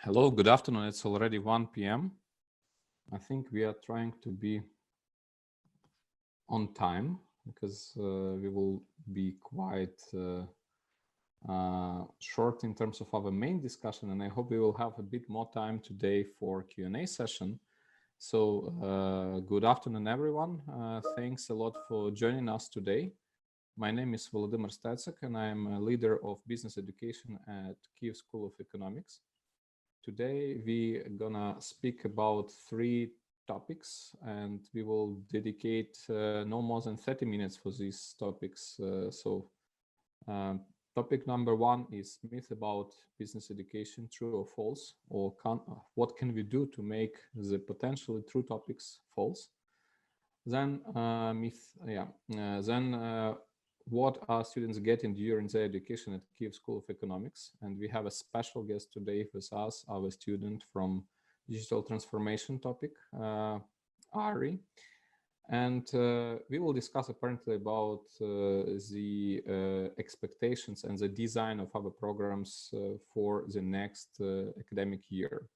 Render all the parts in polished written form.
Hello, good afternoon. It's already 1 p.m. I think we are trying to be on time because we will be quite short in terms of our main discussion, and I hope we will have a bit more time today for Q&A session. So good afternoon, everyone. Thanks a lot for joining us today. My name is Victoriya Tsytsak, and I'm a leader of business education at Kyiv School of Economics. Today, we're gonna speak about 3 topics, and we will dedicate no more than 30 minutes for these topics. Topic number 1 is myth about business education, true or false, or what can we do to make the potentially true topics false? Then what are students getting during their education at Kyiv School of Economics? And we have a special guest today with us, our student from digital transformation topic, Arie. And we will discuss apparently about the expectations and the design of our programs for the next academic year.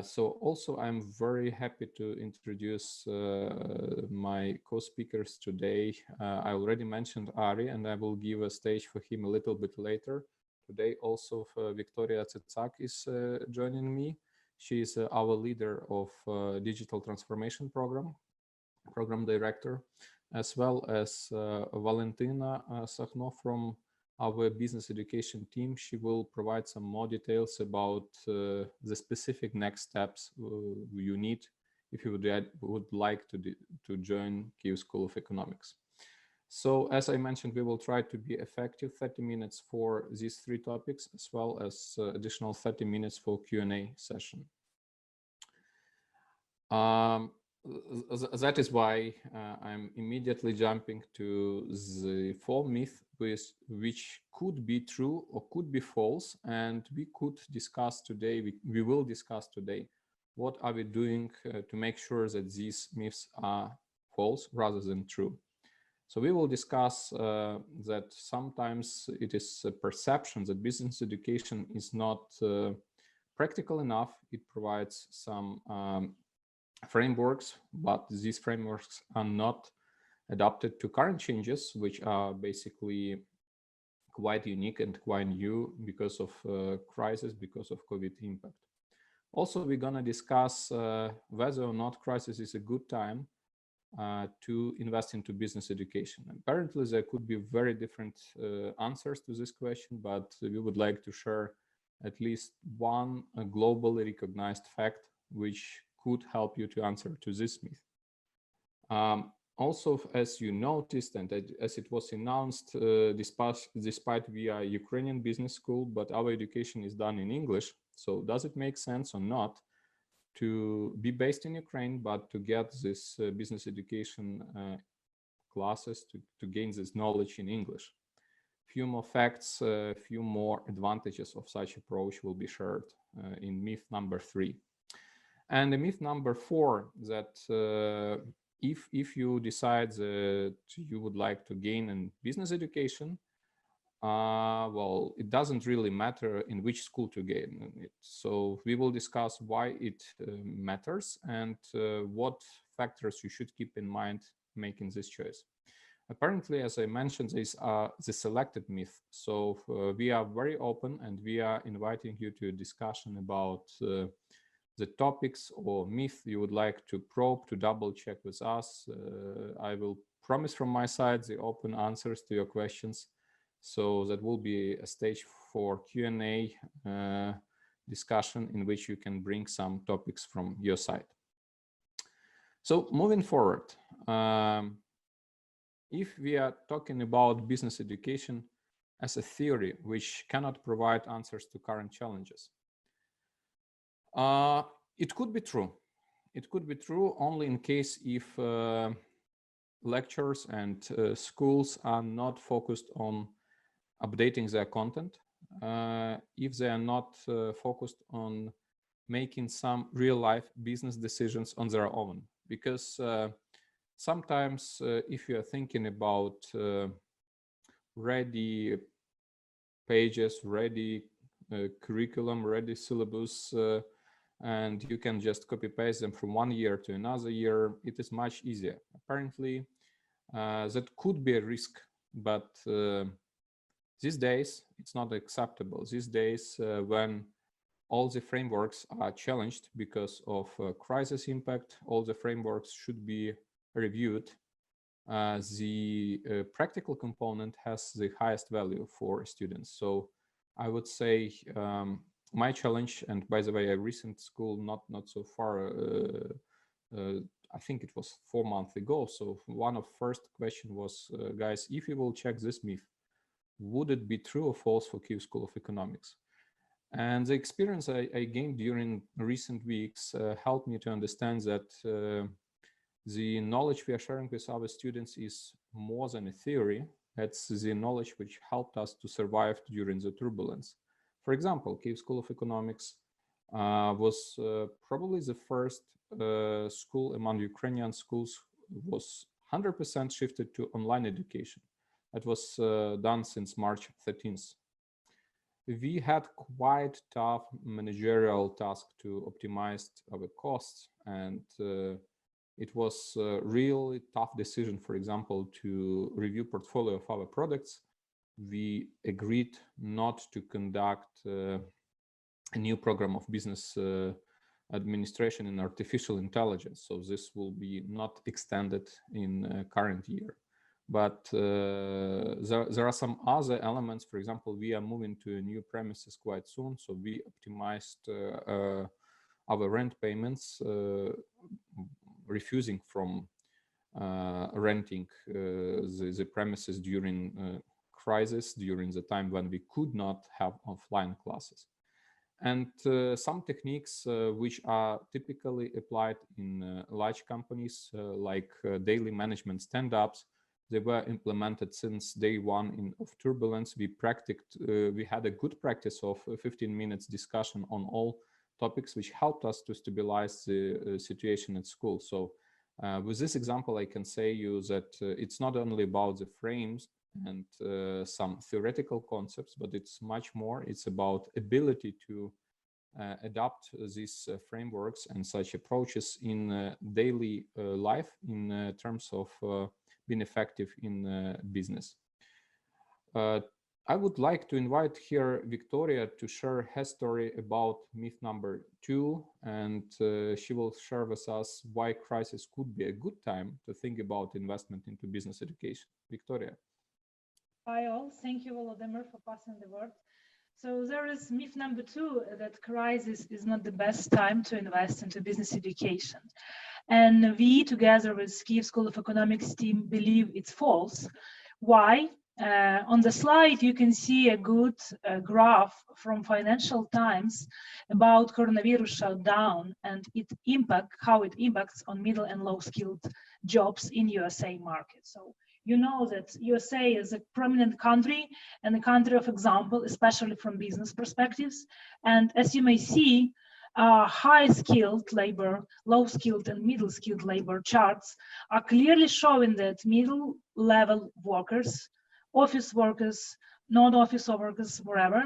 So also I'm very happy to introduce my co-speakers today. I already mentioned Arie, and I will give a stage for him a little bit later. Today also Victoriya Tsytsak is joining me. She is our leader of digital transformation program director, as well as Valentina Sakhno from our business education team. She will provide some more details about the specific next steps you need if you would like to join Kyiv School of Economics. So as I mentioned, we will try to be effective, 30 minutes for these 3 topics, as well as additional 30 minutes for Q&A session. That is why I'm immediately jumping to the 4 myths which could be true or could be false, and we could discuss today, we will discuss today, what are we doing to make sure that these myths are false rather than true. So we will discuss that sometimes it is a perception that business education is not practical enough. It provides some frameworks, but these frameworks are not adapted to current changes, which are basically quite unique and quite new because of crisis, because of COVID impact. Also, we're gonna discuss whether or not crisis is a good time to invest into business education. Apparently, there could be very different answers to this question, but we would like to share at least one globally recognized fact which could help you to answer to this myth. Also, as you noticed, and as it was announced, despite we are a Ukrainian business school, but our education is done in English. So does it make sense or not to be based in Ukraine, but to get this business education classes, to gain this knowledge in English? Few more facts, few more advantages of such approach will be shared in myth number 3. And the myth number 4, that if you decide that you would like to gain a business education, well, it doesn't really matter in which school to gain it. So we will discuss why it matters and what factors you should keep in mind making this choice. Apparently, as I mentioned, these are the selected myth. So we are very open, and we are inviting you to a discussion about the topics or myth you would like to probe, to double check with us. I will promise from my side the open answers to your questions. So that will be a stage for Q&A discussion in which you can bring some topics from your side. So moving forward, if we are talking about business education as a theory which cannot provide answers to current challenges, it could be true. It could be true only in case if lecturers and schools are not focused on updating their content, if they are not focused on making some real-life business decisions on their own. Because sometimes if you are thinking about ready pages, ready curriculum ready syllabus, and you can just copy paste them from one year to another year. It is much easier. Apparently, that could be a risk, but these days it's not acceptable. These days, when all the frameworks are challenged because of crisis impact, all the frameworks should be reviewed. The practical component has the highest value for students. So I would say my challenge, and by the way, a recent school not so far, I think it was 4 months ago. So one of first question was, guys, if you will check this myth, would it be true or false for Kyiv School of Economics? And the experience I gained during recent weeks helped me to understand that the knowledge we are sharing with our students is more than a theory. It's the knowledge which helped us to survive during the turbulence. For example, Kyiv School of Economics was probably the first school among Ukrainian schools was 100% shifted to online education. That was done since March 13th. We had quite tough managerial task to optimize our costs, and it was a really tough decision, for example, to review portfolio of our products. We agreed not to conduct a new program of business administration in artificial intelligence. So this will be not extended in current year. But there are some other elements. For example, we are moving to new premises quite soon. So we optimized our rent payments, refusing from renting the premises during crisis, during the time when we could not have offline classes. And some techniques which are typically applied in large companies, like daily management stand-ups, they were implemented since day one of turbulence. We had a good practice of 15 minutes discussion on all topics, which helped us to stabilize the situation at school. So with this example, I can say you that it's not only about the frames and some theoretical concepts, but it's much more. It's about ability to adapt these frameworks and such approaches in daily life in terms of being effective in business. I would like to invite here Viktoriya to share her story about myth number 2, and she will share with us why crisis could be a good time to think about investment into business education. Viktoriya. Hi all, thank you Volodymyr for passing the word. So there is myth number 2, that crisis is not the best time to invest into business education. And we, together with Kyiv School of Economics team, believe it's false. Why? On the slide, you can see a good graph from Financial Times about coronavirus shutdown and how it impacts on middle and low-skilled jobs in USA market. So you know that USA is a prominent country and a country of example, especially from business perspectives. And as you may see, high-skilled labor, low-skilled and middle-skilled labor charts are clearly showing that middle-level workers, office workers, non-office workers, wherever,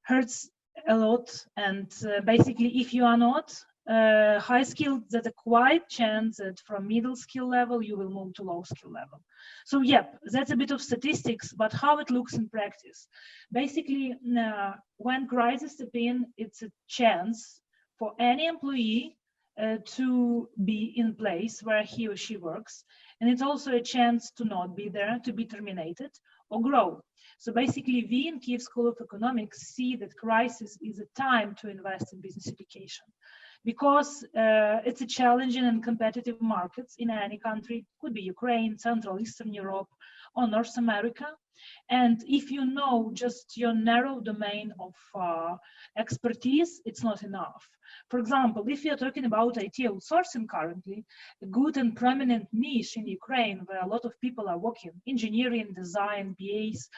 hurts a lot. And basically, if you are not high-skilled, there's a quite chance that from middle-skill level, you will move to low-skill level. So, yep, that's a bit of statistics, but how it looks in practice. Basically, when crisis step in, it's a chance for any employee to be in place where he or she works. And it's also a chance to not be there, to be terminated or grow. So basically, we in Kyiv School of Economics see that crisis is a time to invest in business education, because it's a challenging and competitive markets in any country, could be Ukraine, Central, Eastern Europe, or North America. And if you know just your narrow domain of expertise, it's not enough. For example, if you're talking about IT outsourcing currently, a good and prominent niche in Ukraine where a lot of people are working, engineering, design, BAs,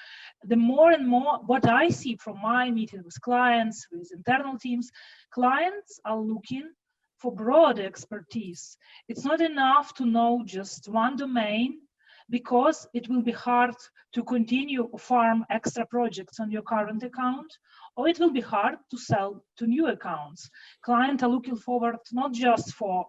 the more and more, what I see from my meeting with clients, with internal teams, clients are looking for broad expertise. It's not enough to know just one domain, because it will be hard to continue farm extra projects on your current account, or it will be hard to sell to new accounts. Clients are looking forward not just for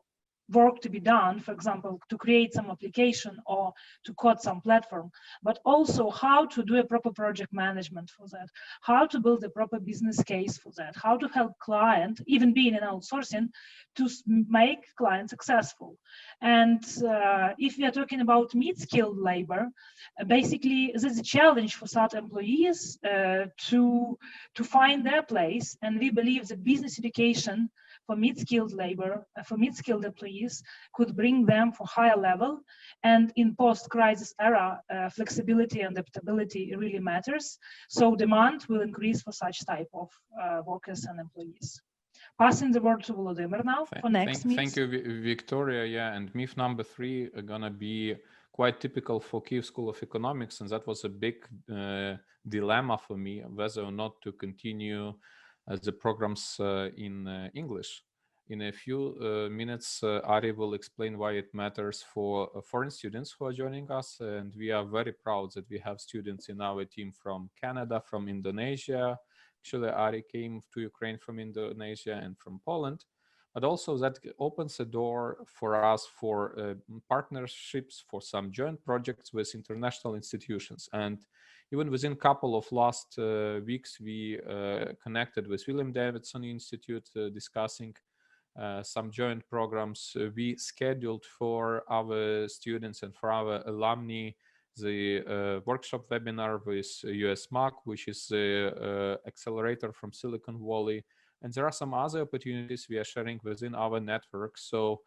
work to be done, for example, to create some application or to code some platform, but also how to do a proper project management for that, how to build a proper business case for that, how to help client, even being in outsourcing, to make client successful. And if we are talking about mid-skilled labor, basically there's a challenge for such employees to find their place, and we believe that business education for mid-skilled labor, for mid-skilled employees, could bring them for higher level. And in post-crisis era, flexibility and adaptability really matters. So demand will increase for such type of workers and employees. Passing the word to Volodymyr now for next myth. Thank you, Victoriya. Yeah, and myth number 3 are gonna be quite typical for Kyiv School of Economics, and that was a big dilemma for me, whether or not to continue the programs in English. In a few minutes, Arie will explain why it matters for foreign students who are joining us, and we are very proud that we have students in our team from Canada, from Indonesia. Actually, Arie came to Ukraine from Indonesia and from Poland, but also that opens a door for us for partnerships, for some joint projects with international institutions. And even within a couple of last weeks, we connected with William Davidson Institute, discussing some joint programs. We scheduled for our students and for our alumni the workshop webinar with US MAC, which is the accelerator from Silicon Valley. And there are some other opportunities we are sharing within our network. So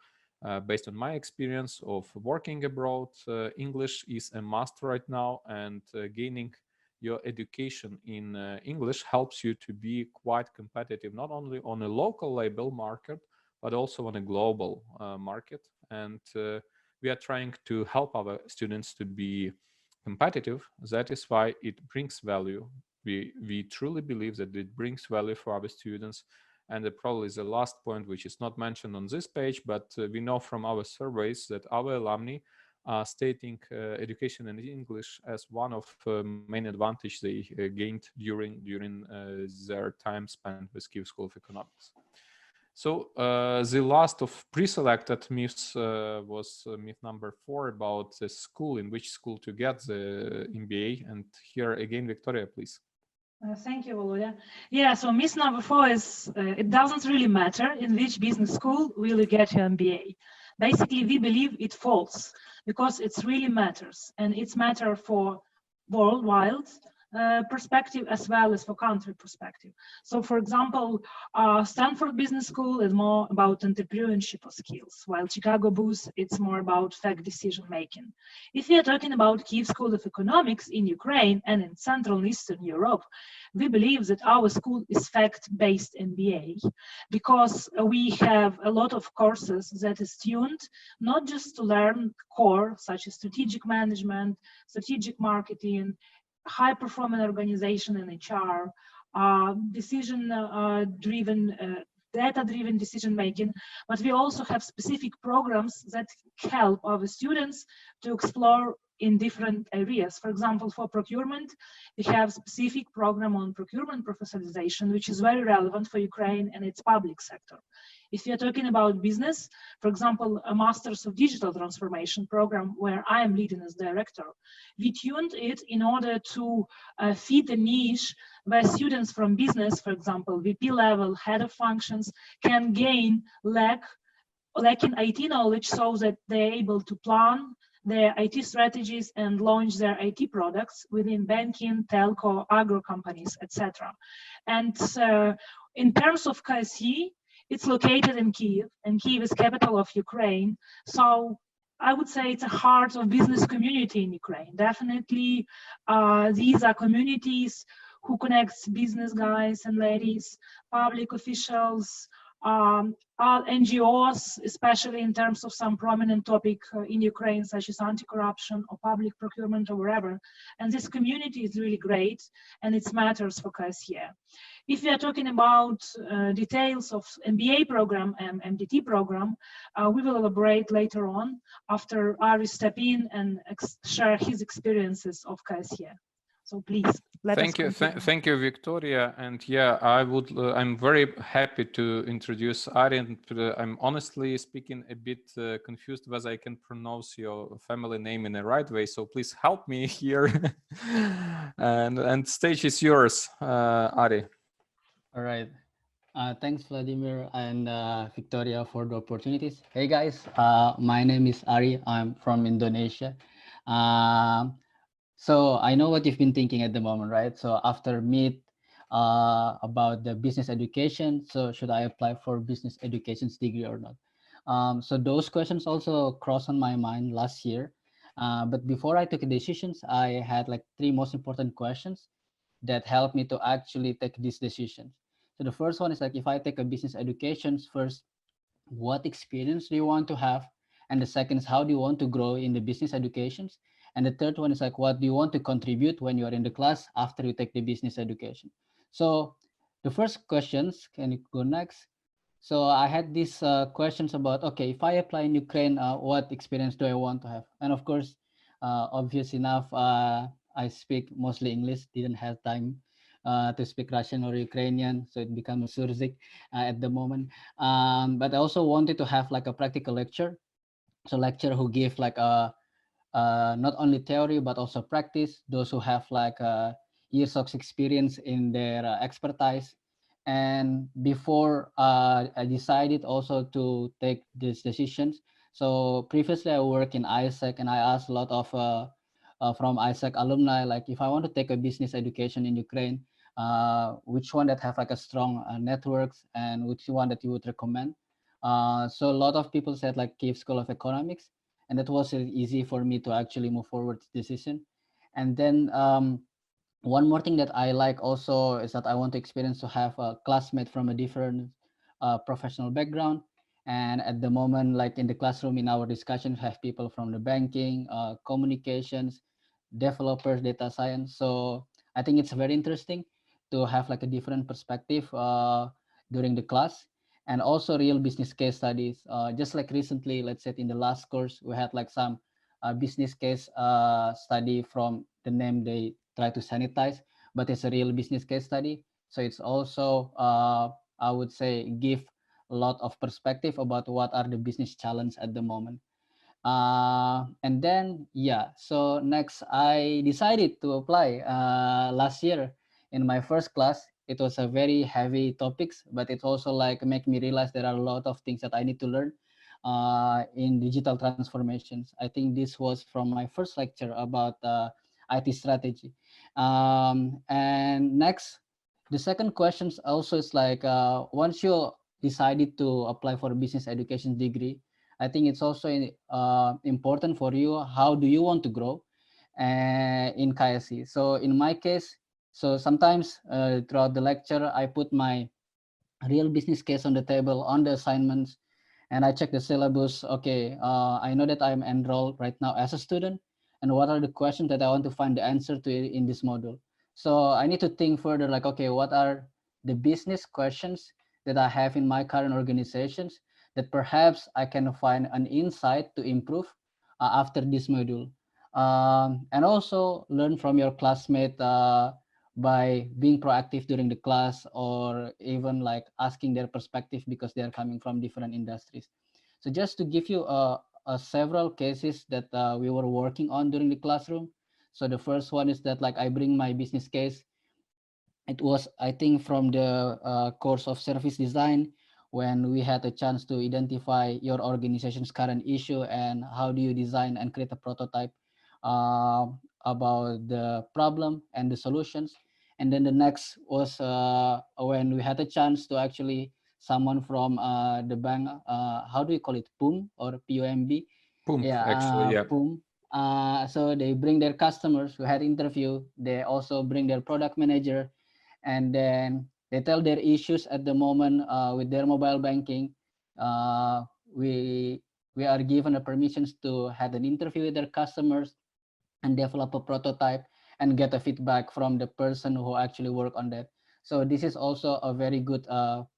based on my experience of working abroad, English is a must right now, and gaining your education in English helps you to be quite competitive, not only on a local label market, but also on a global market. And we are trying to help our students to be competitive. That is why it brings value. We truly believe that it brings value for our students. And probably the last point, which is not mentioned on this page, but we know from our surveys that our alumni are stating education in English as one of main advantages they gained during their time spent with Kyiv School of Economics. So the last of pre-selected myths was myth number 4 about the school, in which school to get the MBA. And here again, Viktoriya, please. Thank you, Volodya. Yeah, so myth number 4 is it doesn't really matter in which business school will you get your MBA. Basically, we believe it false because it really matters, and it's matter for worldwide perspective as well as for country perspective. So for example, Stanford Business School is more about entrepreneurship skills, while Chicago Booth, it's more about fact decision making. If we are talking about Kyiv School of Economics in Ukraine and in Central and Eastern Europe, we believe that our school is fact-based MBA because we have a lot of courses that is tuned not just to learn core such as strategic management, strategic marketing, high-performing organization and HR, decision-driven, data-driven decision-making, but we also have specific programs that help our students to explore in different areas. For example, for procurement, we have specific program on procurement professionalization, which is very relevant for Ukraine and its public sector. If you're talking about business, for example, a Masters of Digital Transformation program where I am leading as director, we tuned it in order to feed a niche where students from business, for example, VP level, head of functions, can gain lacking IT knowledge so that they're able to plan their IT strategies and launch their IT products within banking, telco, agro companies, etc. And in terms of KSE, it's located in Kyiv, and Kyiv is capital of Ukraine. So I would say it's a heart of business community in Ukraine. Definitely, these are communities who connects business guys and ladies, public officials, Our NGOs, especially in terms of some prominent topic in Ukraine, such as anti-corruption or public procurement or wherever. And this community is really great, and it matters for KSE. If we are talking about details of MBA program and MDT program, we will elaborate later on after Arie step in and share his experiences of KSE. So please, thank you, thank you, Viktoriya. And yeah, I'm very happy to introduce Arie. And I'm honestly speaking a bit confused whether I can pronounce your family name in the right way. So please help me here. and stage is yours, Arie. All right. Thanks, Vladimir and Viktoriya, for the opportunities. Hey guys, my name is Arie. I'm from Indonesia. So I know what you've been thinking at the moment, right? So after meet about the business education, so should I apply for business education's degree or not? So those questions also crossed on my mind last year. But before I took decisions, I had like 3 most important questions that helped me to actually take these decisions. So the first one is like, if I take a business education first, what experience do you want to have? And the second is, how do you want to grow in the business educations? And the third one is like, what do you want to contribute when you are in the class after you take the business education? So the first questions, can you go next? So I had these questions about, okay, if I apply in Ukraine, what experience do I want to have? And of course, obvious enough, I speak mostly English, didn't have time to speak Russian or Ukrainian, so it becomes Surzik at the moment. But I also wanted to have like a practical lecture, so lecture who give like a not only theory but also practice. Those who have like years of experience in their expertise. And before I decided also to take these decisions. So previously I worked in ISEC, and I asked a lot of from ISEC alumni, like if I want to take a business education in Ukraine, which one that have like a strong networks, and which one that you would recommend. So a lot of people said like Kiev School of Economics, and that was easy for me to actually move forward this decision. And then one more thing that I like also is that I want to experience to have a classmate from a different professional background. And at the moment, like in the classroom, in our discussions, have people from the banking, communications, developers, data science. So I think it's very interesting to have like a different perspective during the class, and also real business case studies. Just like recently, let's say in the last course, we had like some business case study from the name they try to sanitize, but it's a real business case study. So it's also, I would say, give a lot of perspective about what are the business challenges at the moment. And then, yeah, so next I decided to apply last year in my first class. It was a very heavy topics, but it also like make me realize there are a lot of things that I need to learn in digital transformations. I think this was from my first lecture about IT strategy. And next, the second questions also is like, once you decided to apply for a business education degree, I think it's also important for you, how do you want to grow in KSE? So in my case, so sometimes throughout the lecture, I put my real business case on the table on the assignments, and I check the syllabus. Okay, I know that I'm enrolled right now as a student, and what are the questions that I want to find the answer to in this module. So I need to think further, like, okay, what are the business questions that I have in my current organizations that perhaps I can find an insight to improve after this module. And also learn from your classmate by being proactive during the class, or even like asking their perspective because they are coming from different industries. So just to give you several cases that we were working on during the classroom. So the first one is that like I bring my business case. It was, I think, from the course of service design, when we had a chance to identify your organization's current issue and how do you design and create a prototype about the problem and the solutions. And then the next was when we had a chance to actually someone from the bank, how do you call it, PUM or PUMB? PUM, Yeah, actually, yeah. PUM. So they bring their customers. We had interview. They also bring their product manager, and then They tell their issues at the moment with their mobile banking. Uh, we we are given the permissions to have an interview with their customers and develop a prototype and get a feedback from the person who actually work on that. So this is also a very good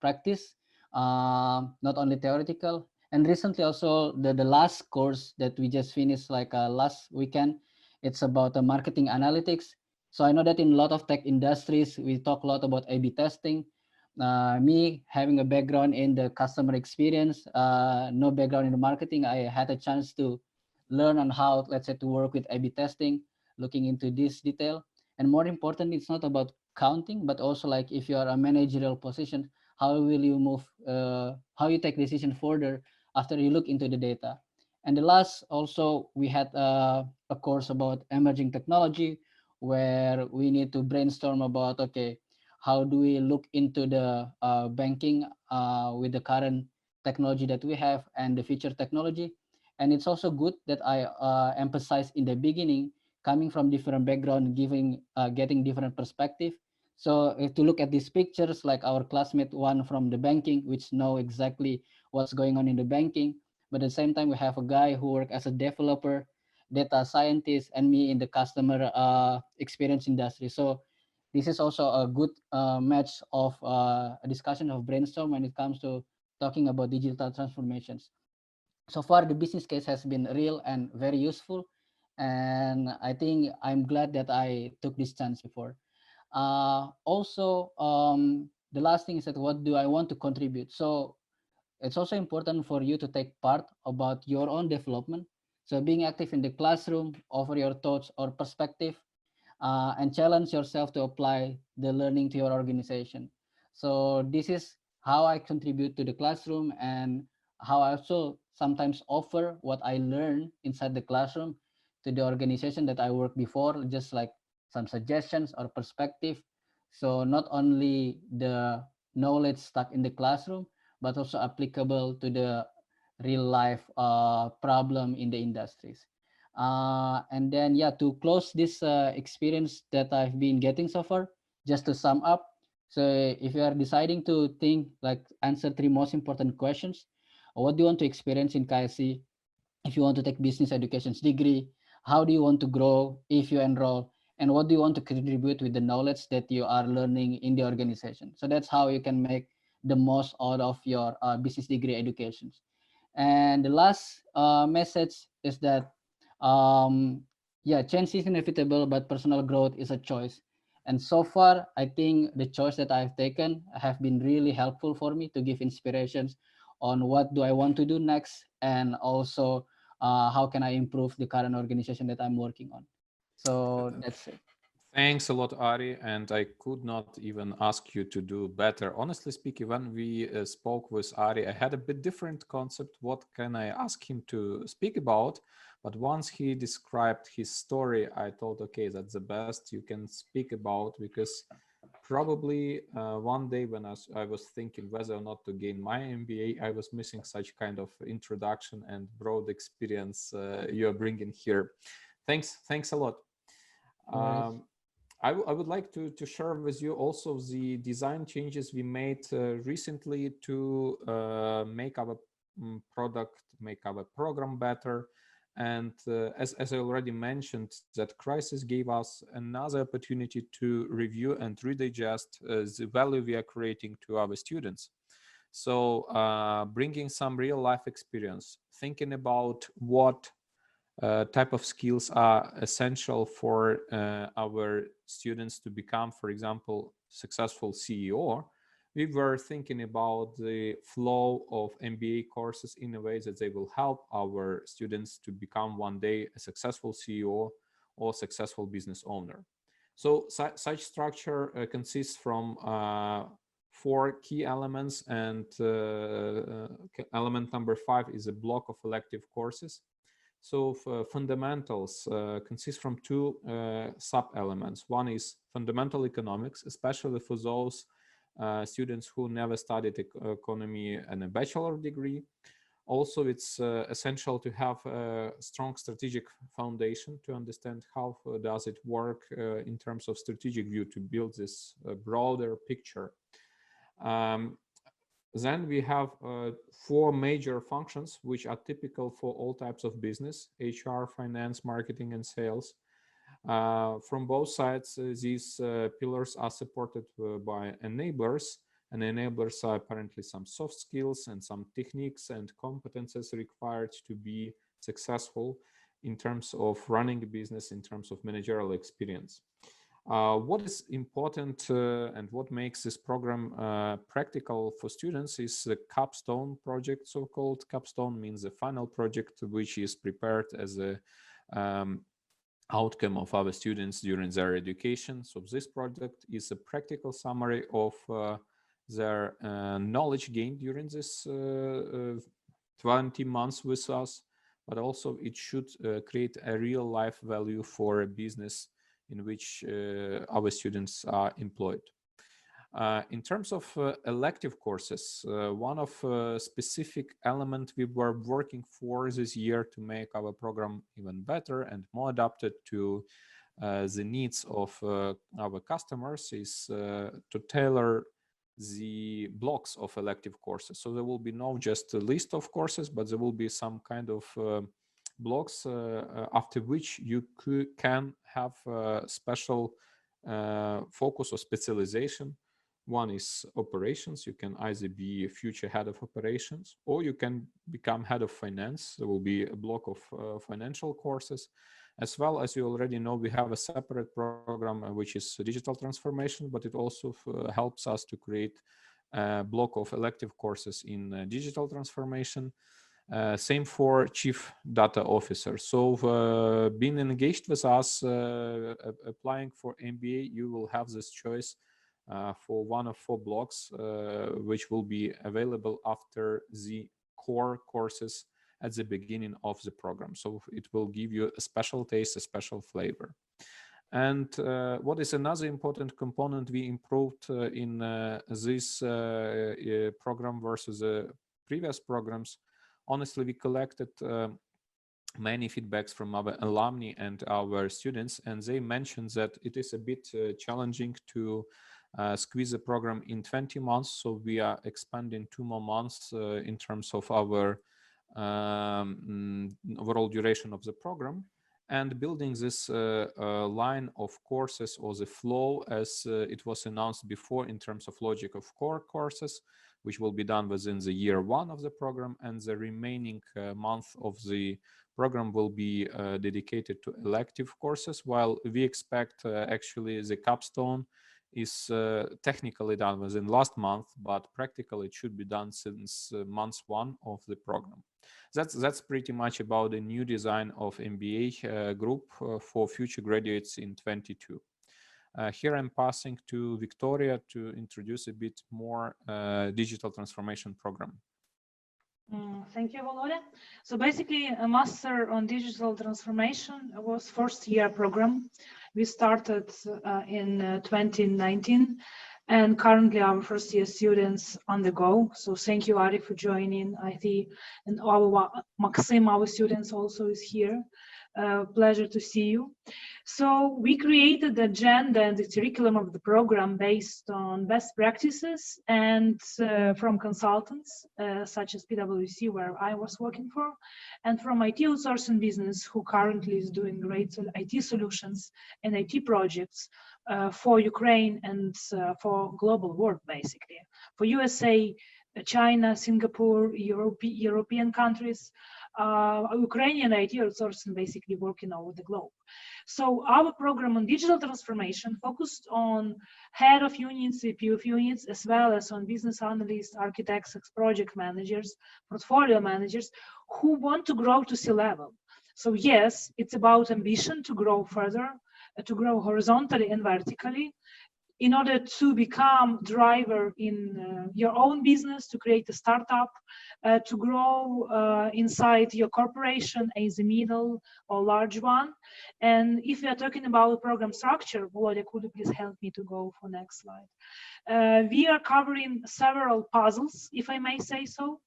practice, not only theoretical. And recently also the last course that we just finished like last weekend, it's about the marketing analytics. So I know that in a lot of tech industries, we talk a lot about A/B testing. Me having a background in the customer experience, no background in the marketing, I had a chance to learn on how, let's say, to work with A/B testing, looking into this detail. And more important, it's not about counting, but also like if you are a managerial position, how will you move, how you take decision further after you look into the data. And the last also, we had a course about emerging technology where we need to brainstorm about, okay, how do we look into the banking with the current technology that we have and the future technology. And it's also good that I emphasize in the beginning, coming from different background, getting different perspective. So if to look at these pictures, like our classmate one from the banking, which know exactly what's going on in the banking, but at the same time we have a guy who work as a developer, data scientist, and me in the customer experience industry. So this is also a good match of a discussion of brainstorm when it comes to talking about digital transformations. So far the business case has been real and very useful, and I think I'm glad that I took this chance before. Also, the last thing is that what do I want to contribute? So it's also important for you to take part about your own development. So being active in the classroom, offer your thoughts or perspective, and challenge yourself to apply the learning to your organization. So this is how I contribute to the classroom, and how I also sometimes offer what I learn inside the classroom to the organization that I worked before, just like some suggestions or perspective. So not only the knowledge stuck in the classroom, but also applicable to the real life problem in the industries. And then, yeah, to close this experience that I've been getting so far, just to sum up. So if you are deciding to think, like, answer three most important questions: what do you want to experience in KSE? If you want to take business education's degree, how do you want to grow if you enroll? And what do you want to contribute with the knowledge that you are learning in the organization? So that's how you can make the most out of your business degree educations. And the last message is that, yeah, change is inevitable, but personal growth is a choice. And so far, I think the choice that I've taken have been really helpful for me to give inspirations on what do I want to do next, and also how can I improve the current organization that I'm working on. So that's it. Thanks a lot, Ari. And I could not even ask you to do better. Honestly speaking, when we spoke with Ari, I had a bit different concept. What can I ask him to speak about? But once he described his story, I thought, okay, that's the best you can speak about, because probably one day when I was thinking whether or not to gain my MBA, I was missing such kind of introduction and broad experience you're bringing here. Thanks a lot. I would like to share with you also the design changes we made recently to make our product, make our program better. And as I already mentioned, that crisis gave us another opportunity to review and redigest the value we are creating to our students. So bringing some real life experience, thinking about what type of skills are essential for our students to become, for example, successful CEO. We were thinking about the flow of MBA courses in a way that they will help our students to become one day a successful CEO or successful business owner. So such structure consists from 4 key elements, and element number 5 is a block of elective courses. So fundamentals consist from 2 sub-elements. One is fundamental economics, especially for those students who never studied economy and a bachelor degree. Also, it's essential to have a strong strategic foundation to understand how does it work in terms of strategic view, to build this broader picture Then we have 4 major functions which are typical for all types of business: HR, finance, marketing, and sales. From both sides, these pillars are supported by enablers, and enablers are apparently some soft skills and some techniques and competences required to be successful in terms of running a business, in terms of managerial experience. What is important and what makes this program practical for students is the capstone project, so-called. Capstone means the final project which is prepared as a outcome of our students during their education. So this project is a practical summary of their knowledge gained during this 20 months with us, but also it should create a real life value for a business in which our students are employed. In terms of elective courses, one of specific element we were working for this year to make our program even better and more adapted to the needs of our customers is to tailor the blocks of elective courses. So there will be not just a list of courses, but there will be some kind of blocks after which you can have a special focus or specialization. One is operations. You can either be a future head of operations, or you can become head of finance. There will be a block of financial courses. As well, as you already know, we have a separate program which is digital transformation, but it also helps us to create a block of elective courses in digital transformation. Same for chief data officer. So being engaged with us, applying for MBA, you will have this choice for one of 4 blocks, which will be available after the core courses at the beginning of the program. So it will give you a special taste, a special flavor. And what is another important component we improved in this program versus the previous programs? Honestly, we collected many feedbacks from our alumni and our students, and they mentioned that it is a bit challenging to squeeze the program in 20 months. So we are expanding 2 more months in terms of our overall duration of the program, and building this line of courses, or the flow as it was announced before, in terms of logic of core courses, which will be done within the year 1 of the program, and the remaining month of the program will be dedicated to elective courses, while we expect actually the capstone is technically done within last month, but practically it should be done since month 1 of the program. That's pretty much about the new design of MBA group for future graduates in 22. Here I'm passing to Viktoriya to introduce a bit more digital transformation program. Thank you, Volodya. So basically, a master on digital transformation was first-year program. We started in 2019, and currently our first-year students on the go. So thank you, Arie, for joining. I see, and Maxim, our students, also is here. Pleasure to see you. So we created the agenda and the curriculum of the program based on best practices and from consultants such as PwC, where I was working for, and from IT outsourcing business, who currently is doing great IT solutions and IT projects for Ukraine and for global world, basically. For USA, China, Singapore, European countries, Ukrainian IT outsourcing basically working over the globe. So our program on digital transformation focused on head of units, VP of units, as well as on business analysts, architects, project managers, portfolio managers who want to grow to C-level. So yes, it's about ambition to grow further, to grow horizontally and vertically, in order to become driver in your own business, to create a startup, to grow inside your corporation as a middle or large one. And if we are talking about program structure, Volodya, could you please help me to go for next slide? We are covering several puzzles, if I may say so.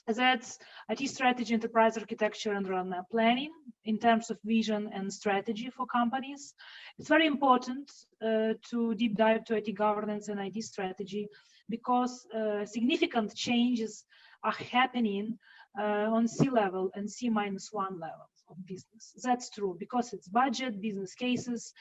That's IT strategy, enterprise architecture, and roadmap planning in terms of vision and strategy for companies. It's very important to deep dive to IT governance and IT strategy, because significant changes are happening on C level and C-1 levels of business. That's true because it's budget, business cases,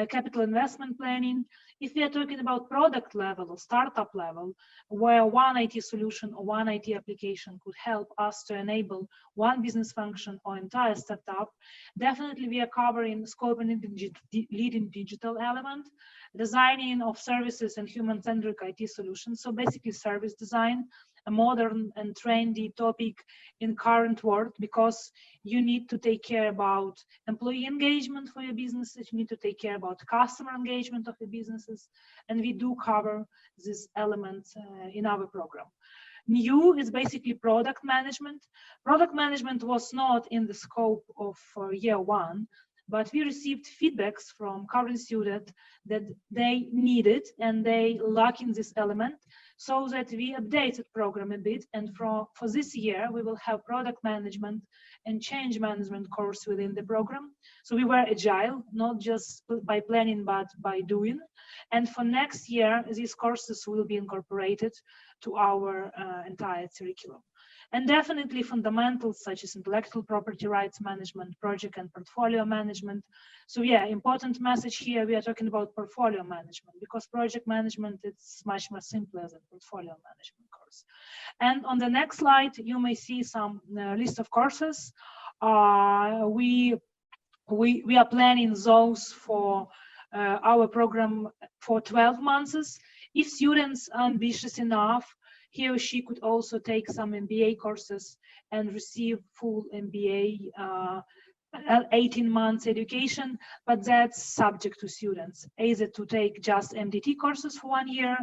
capital investment planning. If we are talking about product level or startup level, where one IT solution or one IT application could help us to enable one business function or entire startup, definitely we are covering scoping leading digital element, designing of services and human-centric IT solutions. So basically service design, a modern and trendy topic in current world, because you need to take care about employee engagement for your businesses, you need to take care about customer engagement of your businesses, and we do cover these elements in our program. New is basically product management. Product management was not in the scope of year one, but we received feedbacks from current students that they need it and they lack in this element, so that we updated program a bit. And for this year, we will have product management and change management course within the program. So we were agile, not just by planning, but by doing. And for next year, these courses will be incorporated to our entire curriculum. And definitely fundamentals such as intellectual property rights management, project and portfolio management. So yeah, important message here, we are talking about portfolio management, because project management, it's much more simpler than portfolio management course. And on the next slide, you may see some list of courses. We are planning those for our program for 12 months. If students are ambitious enough, he or she could also take some MBA courses and receive full MBA 18 months education, but that's subject to students, either to take just MDT courses for 1 year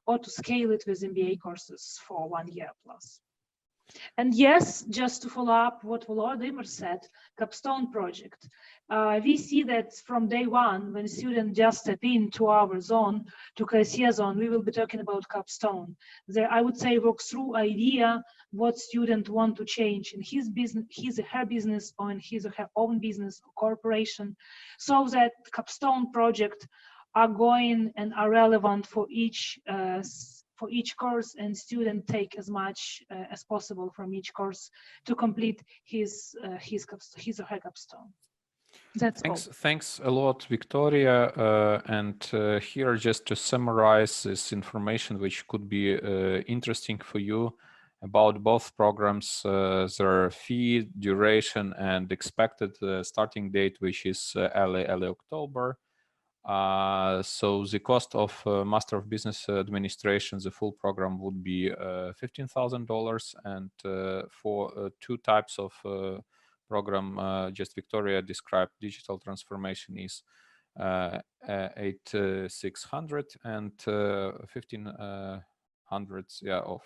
or to scale it with MBA courses for 1 year plus. And yes, just to follow up what Volodymyr said, capstone project. We see that from day one, when students just step into our zone, to KSE zone, we will be talking about capstone. There, I would say, walk through idea what student want to change in his business, his or her business, or in his or her own business or corporation, so that capstone project are going and are relevant for each course, and student take as much as possible from each course to complete his or her capstone. That's all. Thanks a lot, Victoriya. And here, just to summarize this information, which could be interesting for you about both programs, their fee, duration, and expected starting date, which is early October. So the cost of Master of Business Administration, the full program would be $15,000, and for two types of program, just Victoriya described, digital transformation is 8,600 and 1,500, yeah, of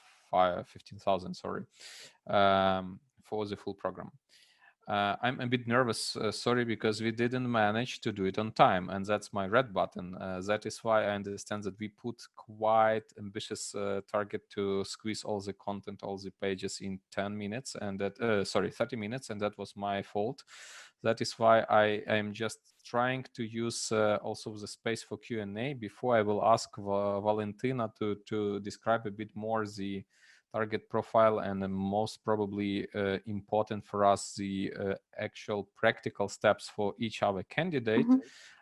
15,000, sorry, for the full program. I'm a bit nervous, sorry, because we didn't manage to do it on time, and that's my red button. That is why I understand that we put quite ambitious target to squeeze all the content, all the pages in 10 minutes, and that, 30 minutes, and that was my fault. That is why I am just trying to use also the space for Q&A before I will ask Valentina to describe a bit more the target profile, and most probably important for us, the actual practical steps for each other candidate.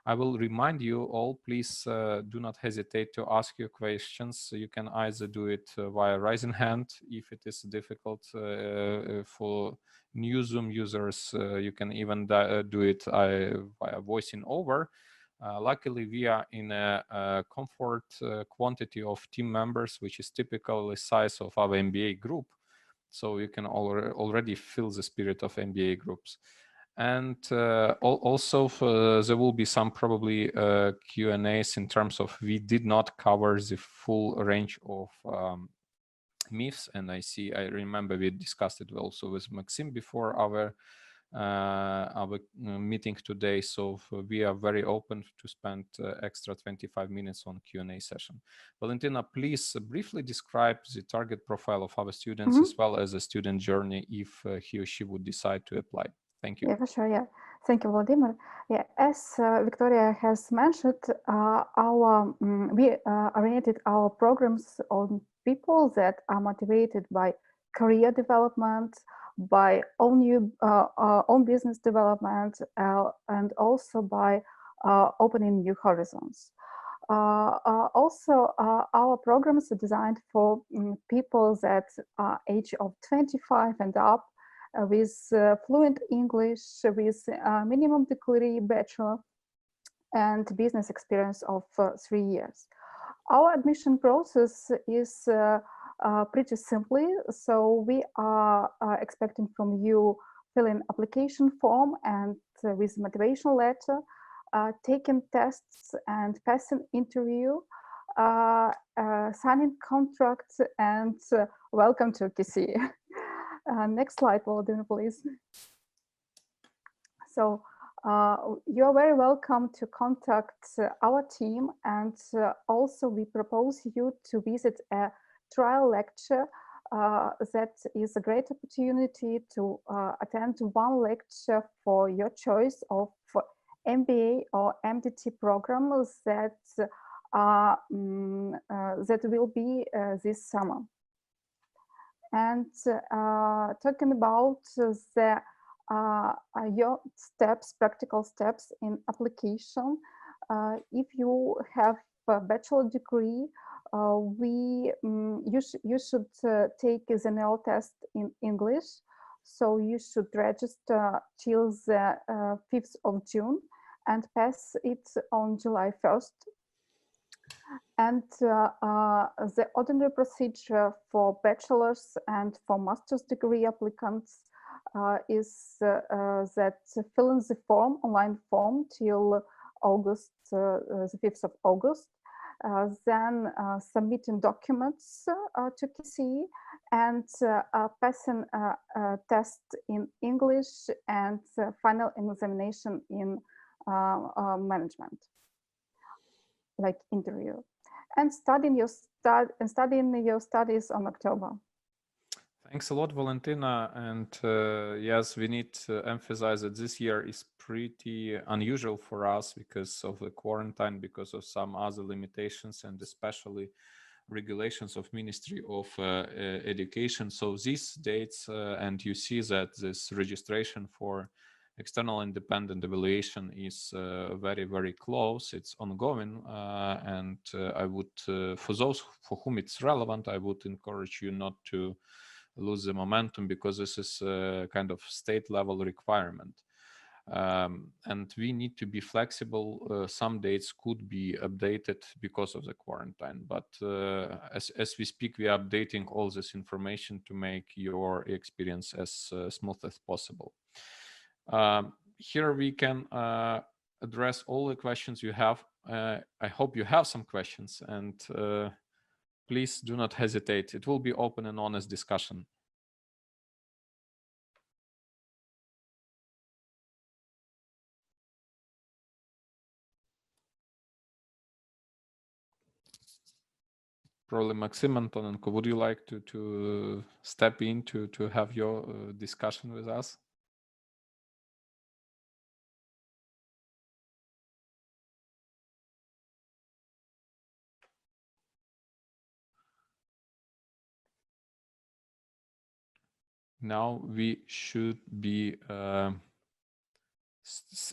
I will remind you all, please do not hesitate to ask your questions. You can either do it via raising hand if it is difficult for new Zoom users. You can even do it via voicing over. Luckily, we are in a comfort quantity of team members, which is typical the size of our MBA group. So you can already feel the spirit of MBA groups. And also there will be some probably Q&As in terms of we did not cover the full range of myths. And I remember we discussed it also with Maxim before our meeting today, so we are very open to spend extra 25 minutes on Q&A session. Valentina, please briefly describe the target profile of our students as well as a student journey if he or she would decide to apply. Thank you. Yeah, for sure. Yeah. Thank you, Vladimir. Yeah, as Victoriya has mentioned, we oriented our programs on people that are motivated by career development, by own business development, and also by opening new horizons. Also, our programs are designed for people that are age of 25 and up, with fluent English, with minimum degree bachelor and business experience of 3 years. Our admission process is pretty simply. So we are expecting from you filling application form and with motivational letter, taking tests and passing interview, signing contracts, and welcome to KSE. Next slide, Vladimir, please. So you are very welcome to contact our team, and also we propose you to visit a trial lecture that is a great opportunity to attend one lecture for your choice of MBA or MDT programs that will be this summer. And talking about your steps, practical steps in application, if you have a bachelor degree, you should take the NL test in English. So you should register till the 5th of June and pass it on July 1st. And the ordinary procedure for bachelor's and for master's degree applicants is that fill in the form, online form, till August, the 5th of August. Then submitting documents to KSE and passing a test in English and final examination in management, like interview, and studying your studies on October. Thanks a lot, Valentina. And yes, we need to emphasize that this year is pretty unusual for us because of the quarantine, because of some other limitations, and especially regulations of Ministry of Education. So these dates, and you see that this registration for external independent evaluation is very, very close. It's ongoing, and I would, for those for whom it's relevant, I would encourage you not to lose the momentum, because this is a kind of state level requirement. And we need to be flexible. Some dates could be updated because of the quarantine, but as we speak, we are updating all this information to make your experience as smooth as possible. Here we can address all the questions you have. I hope you have some questions, and please do not hesitate. It will be open and honest discussion. Probably Maxim Antonenko, would you like to step in to have your discussion with us? Now we should be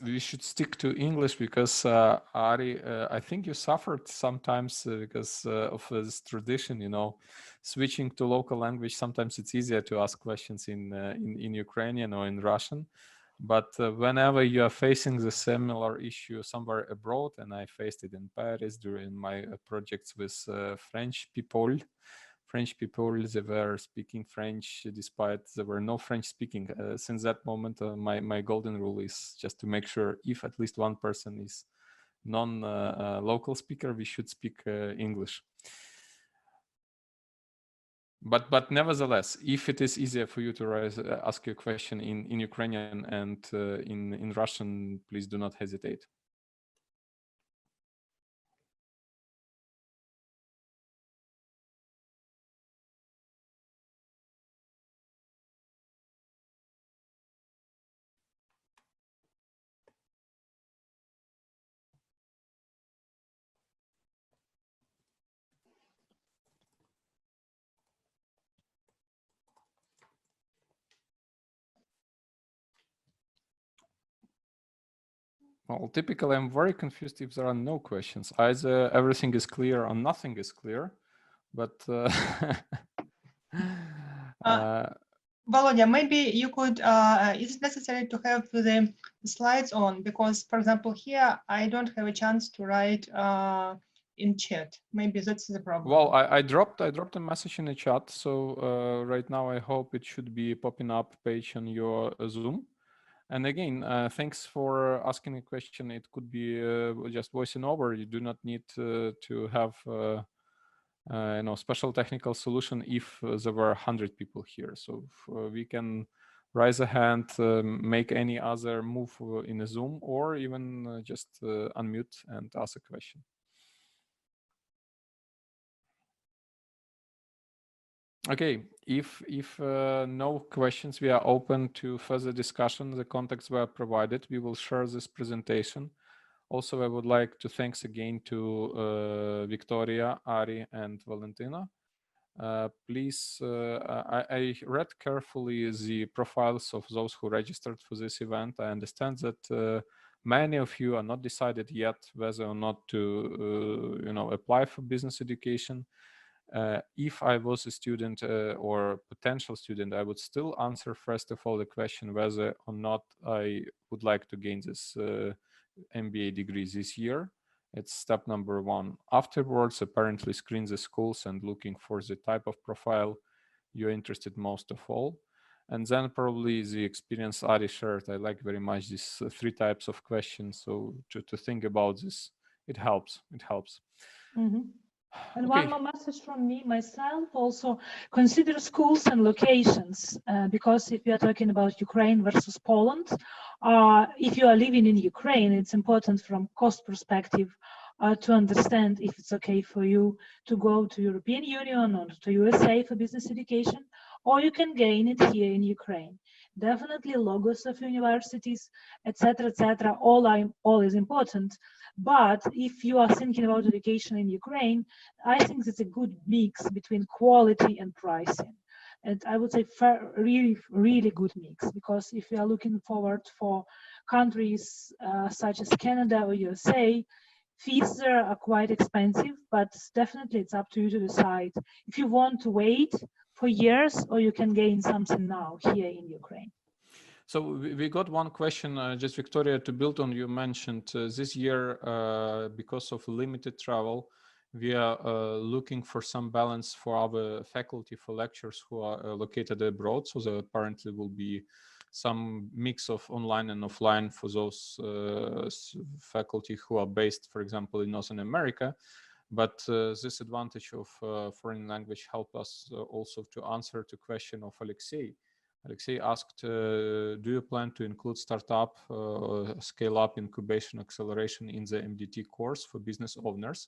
we should stick to English, because Arie, I think you suffered sometimes because of this tradition, you know, switching to local language. Sometimes it's easier to ask questions in Ukrainian or in Russian, but whenever you are facing the similar issue somewhere abroad, and I faced it in Paris during my projects with French people, they were speaking French despite there were no French speaking. Since that moment, my golden rule is just to make sure if at least one person is non-local speaker, we should speak English. But nevertheless, if it is easier for you to ask your question in Ukrainian and in Russian, please do not hesitate. Well, typically, I'm very confused if there are no questions. Either everything is clear or nothing is clear, but Volodya, maybe you could, is it necessary to have the slides on? Because, for example, here, I don't have a chance to write in chat. Maybe that's the problem. well, I dropped a message in the chat. So right now, I hope it should be popping up page on your Zoom. And again, thanks for asking a question. It could be just voicing over. You do not need to have special technical solution if there were 100 people here. So we can raise a hand, make any other move in a Zoom, or even just unmute and ask a question. Okay, if no questions, we are open to further discussion. The contacts were provided. We will share this presentation. Also, I would like to thanks again to Viktoriya, Arie, and Valentina. Please, I read carefully the profiles of those who registered for this event. I understand that many of you are not decided yet whether or not to, apply for business education. If I was a student or potential student, I would still answer first of all the question whether or not I would like to gain this MBA degree this year. It's step number one. Afterwards, apparently screen the schools and looking for the type of profile you're interested most of all. And then probably the experience Arie shared. I like very much these 3 types of questions. So to think about this, it helps. It helps. Mm-hmm. And Okay. one more message from me, myself, also consider schools and locations, because if we are talking about Ukraine versus Poland, if you are living in Ukraine, it's important from cost perspective to understand if it's okay for you to go to European Union or to USA for business education, or you can gain it here in Ukraine. Definitely logos of universities, etc., all is important. But if you are thinking about education in Ukraine, I think it's a good mix between quality and pricing. And I would say really, really good mix, because if you are looking forward for countries such as Canada or USA, fees there are quite expensive, but definitely it's up to you to decide if you want to wait for years or you can gain something now here in Ukraine. So we got one question, just Viktoriya, to build on. You mentioned this year, because of limited travel, we are looking for some balance for our faculty, for lecturers who are located abroad. So there apparently will be some mix of online and offline for those faculty who are based, for example, in Northern America. But this advantage of foreign language help us also to answer the question of Alexei. Alexei asked, do you plan to include startup, scale-up, incubation, acceleration in the MDT course for business owners?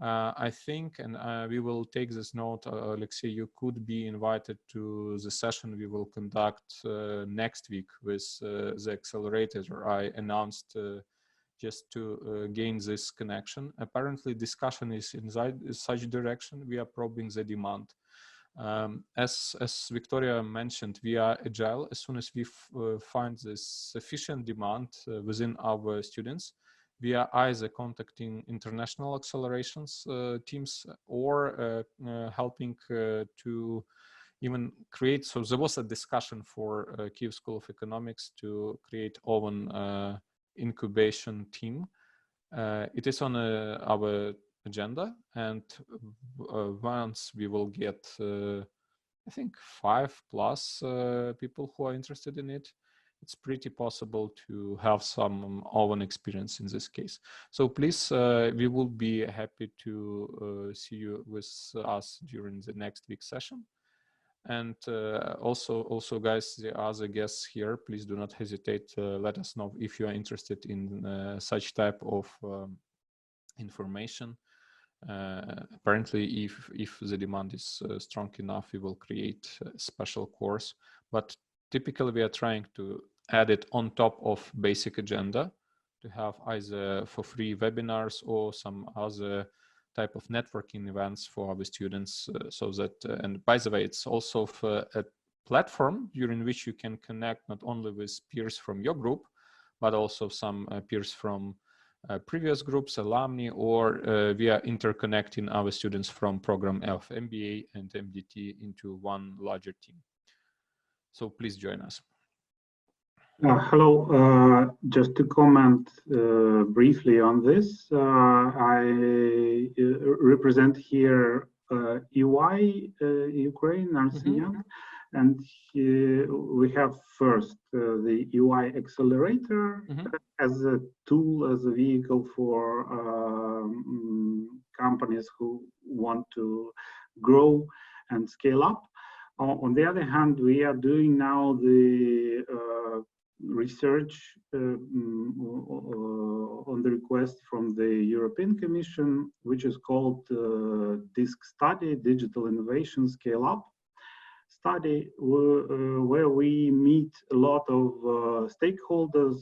I think, and we will take this note, Alexei, you could be invited to the session we will conduct next week with the accelerator I announced just to gain this connection. Apparently, discussion is in such direction. We are probing the demand. As Viktoriya mentioned, we are agile. As soon as we find this sufficient demand within our students, we are either contacting international accelerations teams or helping to even create. So there was a discussion for Kyiv School of Economics to create own incubation team. It is on our agenda, and once we will get I think 5+ people who are interested in it, it's pretty possible to have some own experience in this case. So please, we will be happy to see you with us during the next week's session. And also guys, the other guests here, please do not hesitate to let us know if you are interested in such type of information. Apparently, if the demand is strong enough, we will create a special course. But typically, we are trying to add it on top of basic agenda to have either for free webinars or some other type of networking events for our students. So that, and by the way, it's also a platform during which you can connect not only with peers from your group, but also some peers from previous groups, alumni, or we are interconnecting our students from program of MBA and MDT into one larger team. So please join us. Hello, just to comment briefly on this, I represent here EY Ukraine, Ernst & Young, and we have first the EY Accelerator as a tool, as a vehicle for companies who want to grow and scale up. On the other hand, we are doing now the research on the request from the European Commission, which is called DISC study, Digital Innovation Scale Up study, where we meet a lot of stakeholders.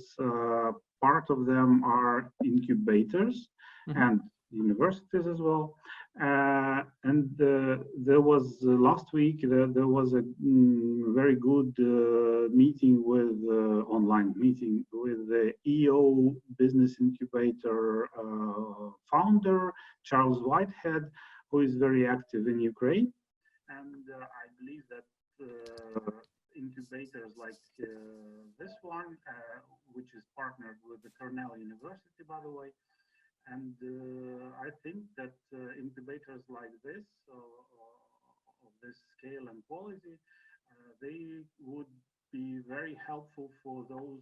Part of them are incubators and universities as well. And there was last week, there was a very good meeting with online meeting with the EO Business Incubator founder, Charles Whitehead, who is very active in Ukraine. And I believe that incubators like this one, which is partnered with the Cornell University, by the way, and I think that incubators like this, of this scale and quality, they would be very helpful for those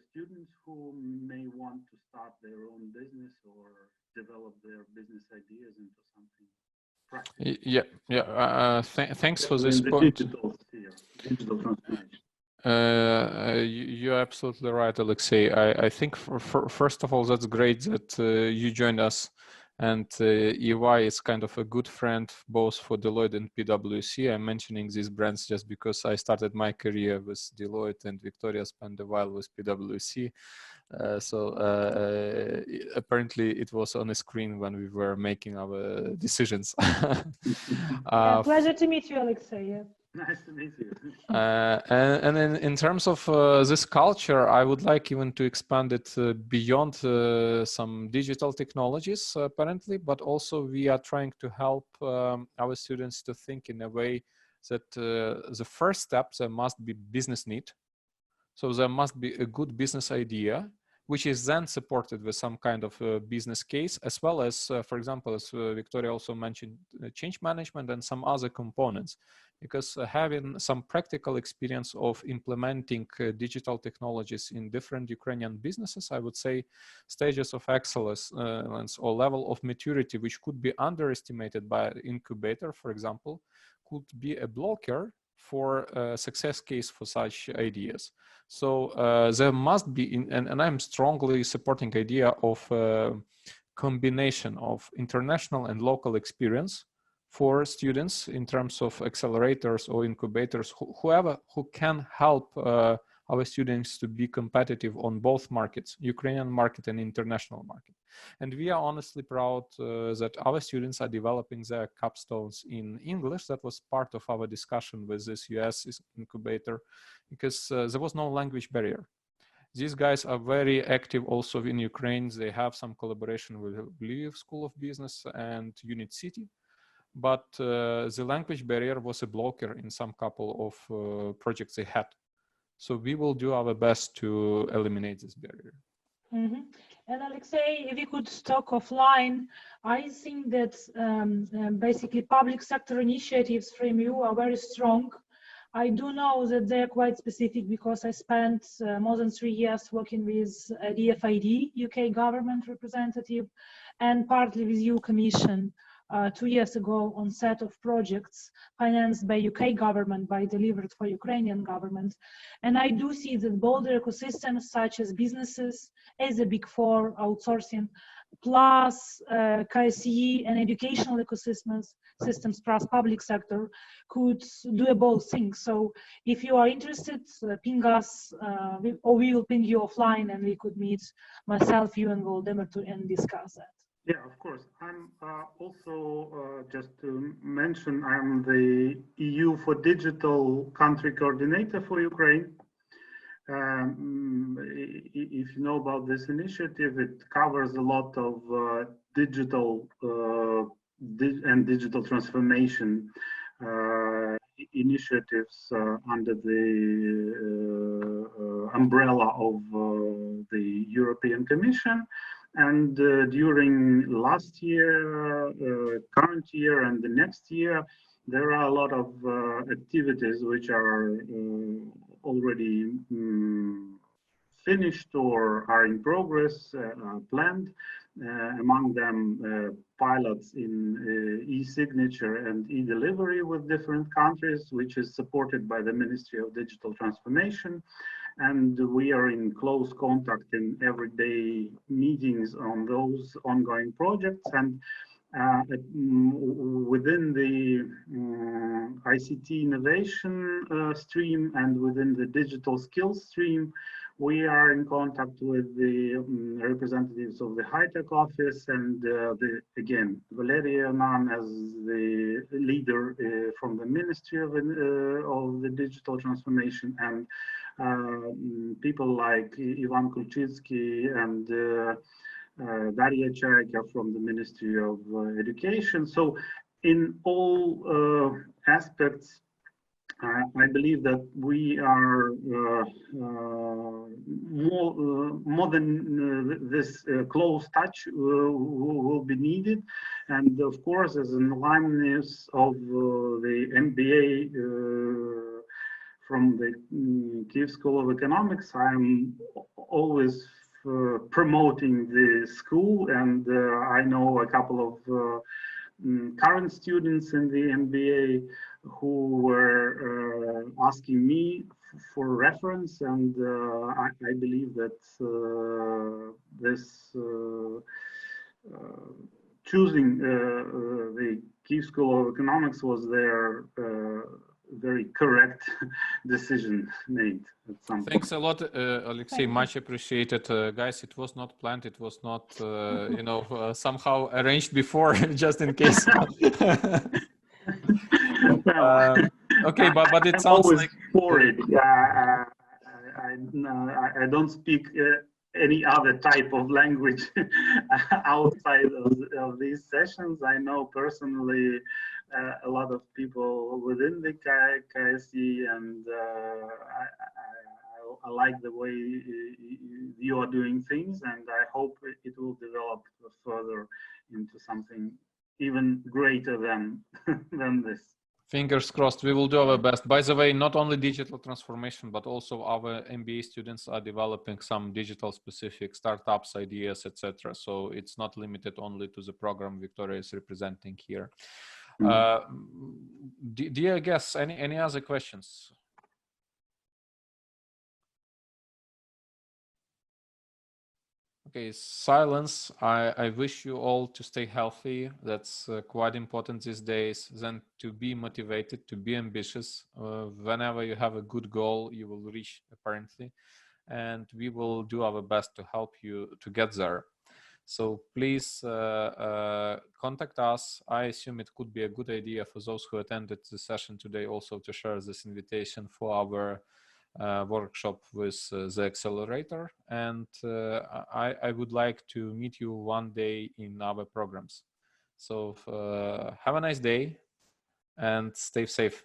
students who may want to start their own business or develop their business ideas into something practical. Thanks for this point. Digital transformation. You're absolutely right, Alexei. I think first of all, that's great that you joined us, and EY is kind of a good friend both for Deloitte and PwC. I'm mentioning these brands just because I started my career with Deloitte, and Viktoriya spent a while with PwC. Apparently it was on the screen when we were making our decisions. Pleasure to meet you, Alexei. Yeah. Nice to meet you. And in terms of this culture, I would like even to expand it beyond some digital technologies, apparently, but also we are trying to help our students to think in a way that the first step, there must be business need. So there must be a good business idea, which is then supported with some kind of business case, as well as, for example, as Viktoriya also mentioned, change management and some other components. Because having some practical experience of implementing digital technologies in different Ukrainian businesses, I would say stages of excellence or level of maturity, which could be underestimated by an incubator, for example, could be a blocker for a success case for such ideas. So there must be, and I'm strongly supporting the idea of combination of international and local experience for students in terms of accelerators or incubators, whoever who can help our students to be competitive on both markets, Ukrainian market and international market. And we are honestly proud that our students are developing their capstones in English. That was part of our discussion with this US incubator, because there was no language barrier. These guys are very active also in Ukraine. They have some collaboration with Lviv School of Business and Unit City. But the language barrier was a blocker in some couple of projects they had. So we will do our best to eliminate this barrier. And Alexei, if we could talk offline, I think that basically public sector initiatives from you are very strong. I do know that they're quite specific because I spent more than 3 years working with DFID, UK government representative, and partly with EU Commission 2 years ago on set of projects financed by UK government, by delivered for Ukrainian government. And I do see that bolder ecosystems such as businesses, as a big four outsourcing, plus KSE and educational ecosystems, systems plus public sector could do both things. So if you are interested, ping us, or we will ping you offline and we could meet myself, you and Volodymyr and discuss that. Yeah, of course. I'm also, just to mention, I'm the EU for Digital Country Coordinator for Ukraine. if you know about this initiative, it covers a lot of digital and digital transformation initiatives under the umbrella of the European Commission. And during last year, current year, and the next year, there are a lot of activities which are already finished or are in progress, planned. Among them, pilots in e-signature and e-delivery with different countries, which is supported by the Ministry of Digital Transformation. And we are in close contact in everyday meetings on those ongoing projects. And within the ICT innovation stream and within the digital skills stream, we are in contact with the representatives of the high-tech office and again, Valeria Nan as the leader from the Ministry of the Digital Transformation, and people like Ivan Kulchitsky and Daria Chayka from the Ministry of Education. So in all aspects, I believe that we are more than this close touch will be needed. And of course, as an alumnus of the MBA from the Kyiv School of Economics, I'm always promoting the school, and I know a couple of current students in the MBA who were asking me for reference, and I believe that this choosing the Kyiv School of Economics was their very correct decision made at some point. Thanks a lot, Alexei. Much appreciated, guys. It was not planned. It was not, you know, somehow arranged before, just in case. Okay, but it sounds like for it. I don't speak any other type of language outside of these sessions. I know personally a lot of people within the KSE, and I like the way you are doing things, and I hope it will develop further into something even greater than this. Fingers crossed. We will do our best. By the way, not only digital transformation, but also our MBA students are developing some digital specific startups, ideas, etc. So it's not limited only to the program Viktoriya is representing here. Dear guests, any other questions? Okay, silence. I wish you all to stay healthy. That's quite important these days. Then to be motivated, to be ambitious. Whenever you have a good goal, you will reach apparently. And we will do our best to help you to get there. So please contact us. I assume it could be a good idea for those who attended the session today also to share this invitation for our workshop with the accelerator, and I would like to meet you one day in our programs. So have a nice day and stay safe.